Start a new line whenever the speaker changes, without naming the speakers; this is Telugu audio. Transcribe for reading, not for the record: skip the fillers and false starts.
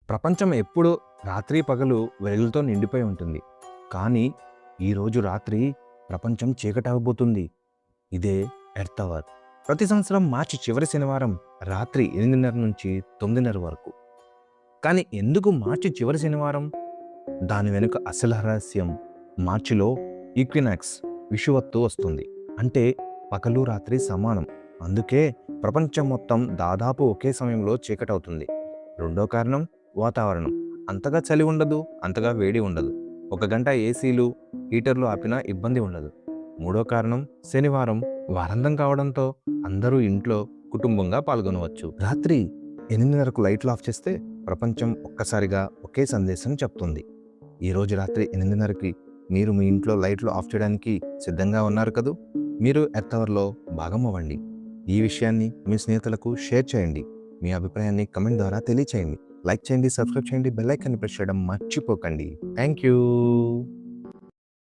ప్రపంచం ఎప్పుడూ రాత్రి పగలు వెలుగులతో నిండిపోయి ఉంటుంది. కానీ ఈరోజు రాత్రి ప్రపంచం చీకటవబోతుంది. ఇదే ఎర్త్ అవర్. ప్రతి సంవత్సరం మార్చి చివరి శనివారం రాత్రి 8:30 నుంచి 9:30 వరకు. కానీ ఎందుకు మార్చి చివరి శనివారం? దాని వెనుక అసలు రహస్యం మార్చిలో ఈక్వినాక్స్ విషువత్తు వస్తుంది. అంటే పగలు రాత్రి సమానం. అందుకే ప్రపంచం మొత్తం దాదాపు ఒకే సమయంలో చీకటవుతుంది. రెండో కారణం వాతావరణం. అంతగా చలి ఉండదు, అంతగా వేడి ఉండదు. ఒక గంట ఏసీలు, హీటర్లు ఆపినా ఇబ్బంది ఉండదు. మూడో కారణం శనివారం వారాంతం కావడంతో అందరూ ఇంట్లో కుటుంబంగా పాల్గొనవచ్చు. రాత్రి 8:30కు లైట్లు ఆఫ్ చేస్తే ప్రపంచం ఒక్కసారిగా ఒకే సందేశం చెప్తుంది. ఈరోజు రాత్రి 8:30కి మీరు మీ ఇంట్లో లైట్లు ఆఫ్ చేయడానికి సిద్ధంగా ఉన్నారు కదూ? మీరు ఎర్త్ అవర్లో భాగం అవ్వండి. ఈ విషయాన్ని మీ స్నేహితులకు షేర్ చేయండి. మీ అభిప్రాయాన్ని కమెంట్ ద్వారా తెలియచేయండి. లైక్ చేయండి, సబ్స్క్రైబ్ చేయండి, బెల్ ఐకాన్ని ప్రెస్ చేయడం మర్చిపోకండి. Thank you.